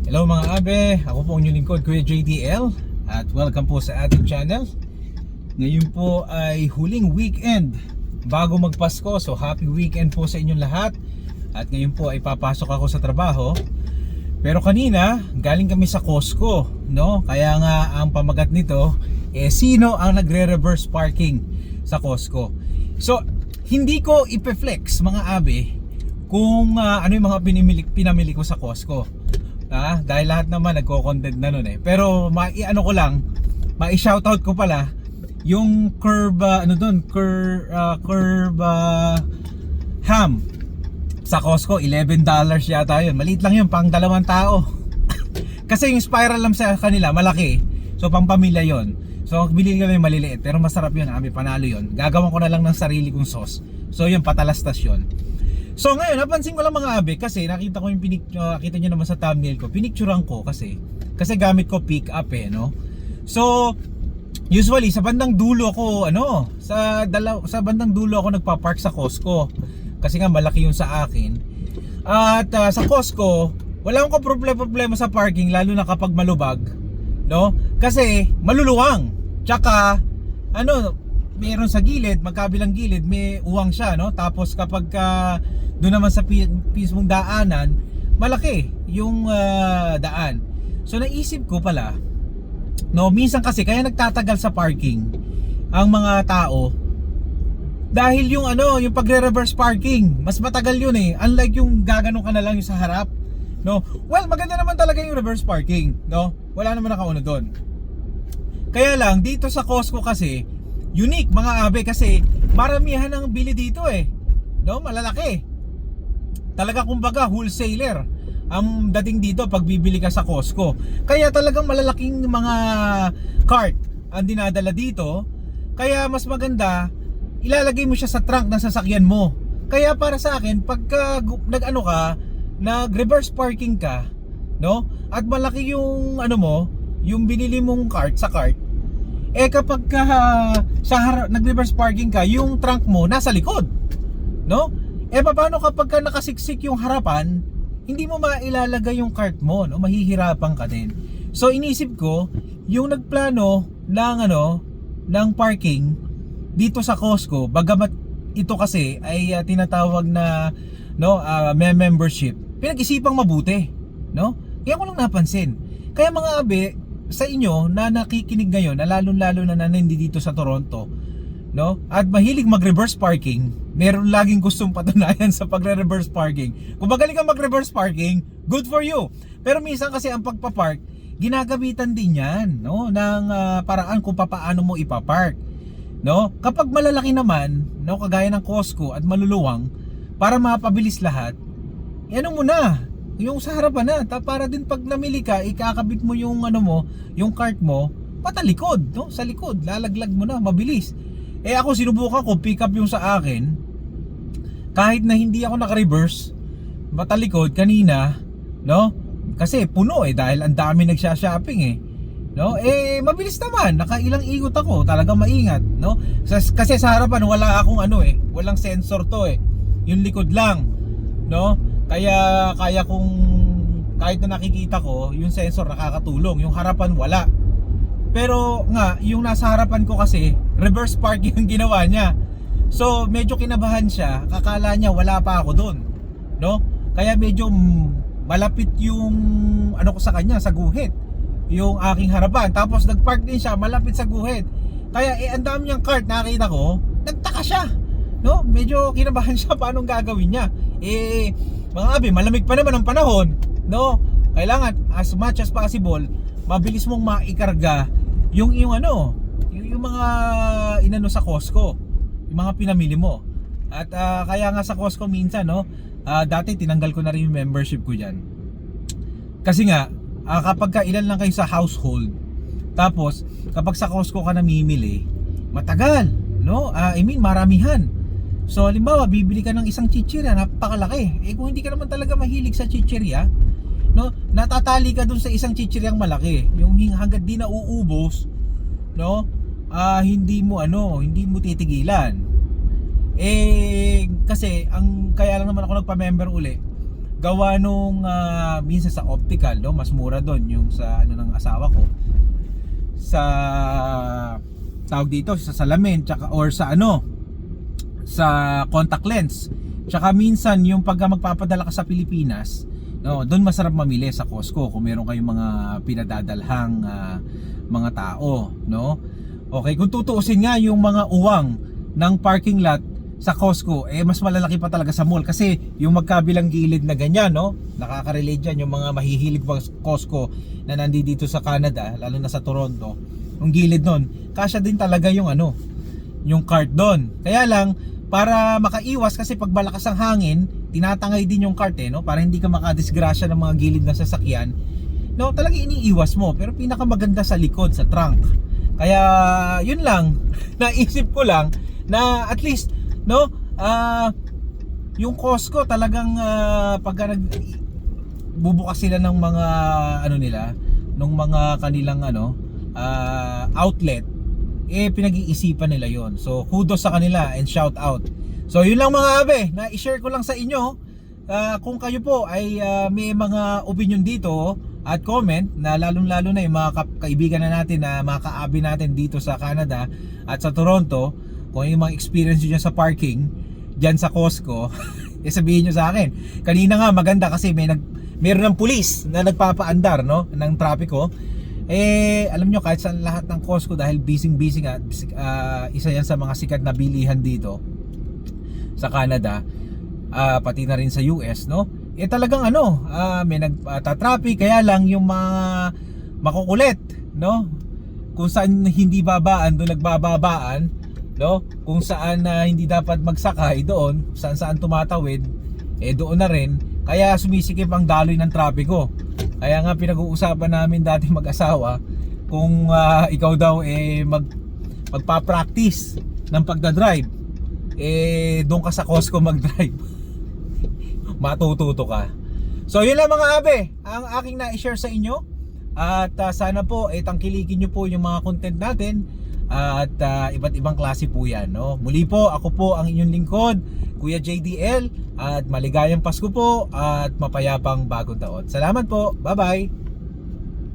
Hello mga abe, ako po ang inyong lingkod, Kuya JDL, at welcome po sa ating channel. Ngayon po ay huling weekend bago magpasko, so happy weekend po sa inyong lahat. At ngayon po ay papasok ako sa trabaho. Pero kanina, galing kami sa Costco, no? Kaya nga ang pamagat nito, sino ang nagre-reverse parking sa Costco? So, hindi ko ipe-flex mga abe kung ano yung mga pinamili ko sa Costco. Dahil lahat naman nagko-content na nun eh. Pero ano ko lang, mai-shoutout ko pala yung curve ham sa Costco. $11 yata yun. Maliit lang yun, pang dalawang tao. Kasi yung spiral lang sa kanila malaki, so pang pamilya yun. So bili ko lang yung maliliit, pero masarap yun, panalo yun. Gagawin ko na lang ng sarili kong sauce. So yun, patalastas yun. So ngayon, napansin ko lang mga abe, kasi nakita ko yung nakita nyo naman sa thumbnail ko, pinicturean ko kasi gamit ko pick up no. So usually sa bandang dulo ako sa bandang dulo ako nagpa-park sa Costco. Kasi nga malaki yung sa akin. At sa Costco, wala akong problema sa parking, lalo na kapag malubag, no? Kasi maluluwang. Tsaka meron sa gilid, magkabilang gilid, may uwang siya, no? Tapos kapag doon naman sa mismong daanan, malaki yung daan. So naisip ko pala, no, minsan kasi kaya nagtatagal sa parking ang mga tao dahil yung yung pagre-reverse parking, mas matagal yun eh. Unlike yung gaganon ka na lang yung sa harap, no? Well, maganda naman talaga yung reverse parking, no? Wala naman nakauna doon. Kaya lang dito sa Costco kasi unique mga abe, kasi maramihan ng bili dito no? Malalaki. Talaga kumbaga wholesaler ang dating dito pag bibili ka sa Costco. Kaya talagang malalaking mga cart ang dinadala dito. Kaya mas maganda ilalagay mo siya sa trunk ng sasakyan mo. Kaya para sa akin, pagka nag-reverse parking ka, no? At malaki yung yung binili mong cart sa cart, kapag nag-reverse parking ka, yung trunk mo nasa likod, no? Paano kapag nakasiksik yung harapan, hindi mo mailalagay yung cart mo, no? Mahihirapan ka din. So inisip ko, yung nagplano ng parking dito sa Costco, bagamat ito kasi ay tinatawag na membership, pinag-isipang mabuti, no? Kaya ko lang napansin. Kaya mga abe, sa inyo na nakikinig ngayon, na lalo na hindi dito sa Toronto, no? At mahilig mag-reverse parking, meron laging gustong patunayan sa pagre-reverse parking. Kung magaling kang mag-reverse parking, good for you. Pero minsan kasi ang pagpa-park, ginagamitan din yan, no? Ng paraan kung paano mo ipapark, no? Kapag malalaki naman, no, kagaya ng Costco at maluluwang, para mapabilis lahat, mo na yung sa harapan na, para din pag namili ka, ikakabit mo yung yung cart mo patalikod, no? Sa likod, lalaglag mo na, mabilis. Ako sinubukan ko, pick up yung sa akin, kahit na hindi ako naka-reverse, patalikod kanina, no? Kasi puno dahil ang dami nagsha-shopping no? Mabilis naman, nakailang ikot ako, talagang maingat, no? Kasi sa harapan wala akong walang sensor to yung likod lang, no? Kaya kung kahit na nakikita ko, yung sensor nakakatulong, yung harapan wala. Pero nga, yung nasa harapan ko kasi reverse parking ang ginawa niya. So medyo kinabahan siya, kakala niya wala pa ako doon, no? Kaya medyo malapit yung ko sa kanya, sa guhit, yung aking harapan. Tapos nagpark din siya malapit sa guhit. Kaya ang dami niyang cart, nakita ko, nagtaka siya, no? Medyo kinabahan siya paano gagawin niya. Mga abi, malamig pa naman ang panahon, no? Kailangan as much as possible mabilis mong maikarga yung mga sa Costco, yung mga pinamili mo. At kaya nga sa Costco minsan, no, dati tinanggal ko na rin yung membership ko diyan. Kasi nga kapag ilan lang kayo sa household, tapos kapag sa Costco ka namimili, matagal, no? Maramihan. So halimbawa, bibili ka ng isang chichirya, napakalaki. Kung hindi ka naman talaga mahilig sa chichirya, no, natatali ka dun sa isang chichiryang malaki. Yung hangga't di na uubos, no, hindi mo titigilan. Kasi kaya lang naman ako nagpa-member uli gawa nung minsan sa optical, no, mas mura doon yung sa ano ng asawa ko, sa tawag dito sa salamin tsaka or sa ano sa contact lens. Tsaka minsan yung pag magpapadala ka sa Pilipinas, no, doon masarap mamili sa Costco kung meron kayong mga pinadadalhang mga tao, no. Okay, kung tutuusin nga yung mga uwang ng parking lot sa Costco, mas malalaki pa talaga sa mall kasi yung magkabilang gilid na ganyan, no, nakaka-relate dyan yung mga mahihilig pa Costco na nandito sa Canada, lalo na sa Toronto. Yung gilid nun, kasya din talaga yung ano, yung cart doon. Kaya lang, para makaiwas kasi pag malakas ang hangin, tinatangay din yung cart no, para hindi ka makadisgrasya ng mga gilid na sasakyan, no, talagang iniiwas mo. Pero pinakamaganda sa likod, sa trunk. Kaya yun lang, naisip ko lang na at least, no, yung Costco talagang pagka bubukas sila ng mga ano nila, ng mga kanilang ano outlet, pinag-iisipan nila yon. So kudos sa kanila and shout out. So yun lang mga abe, na i-share ko lang sa inyo. Kung kayo po ay may mga opinion dito at comment, na lalong-lalo na yung mga kaibigan na natin, na mga kaabi natin dito sa Canada at sa Toronto, kung yung mga experience nyo dyan sa parking dyan sa Costco, sabihin nyo sa akin. Kanina nga maganda kasi meron ng pulis na nagpapaandar, no, ng trapiko. Alam nyo, kahit sa lahat ng Costco, dahil busy nga, isa yan sa mga sikat na bilihan dito sa Canada, pati na rin sa US, no, talagang ano, may nagtatraffic. Kaya lang yung mga makukulit, no, kung saan hindi babaan, doon nagbababaan, no, kung saan hindi dapat magsakay doon, saan tumatawid, doon na rin. Kaya sumisikip ang daloy ng trapiko. Kaya nga pinag-uusapan namin dati mag-asawa, kung ikaw daw magpa-practice ng pagdadrive, doon ka sa Costco mag-drive. Matututo ka. So yun lang mga abe, ang aking na-share sa inyo. At sana po tangkilikin nyo po yung mga content natin. At iba't ibang klase po yan, no? Muli po, ako po ang inyong lingkod, Kuya JDL. At maligayang Pasko po at mapayapang bagong taon. Salamat po, bye bye.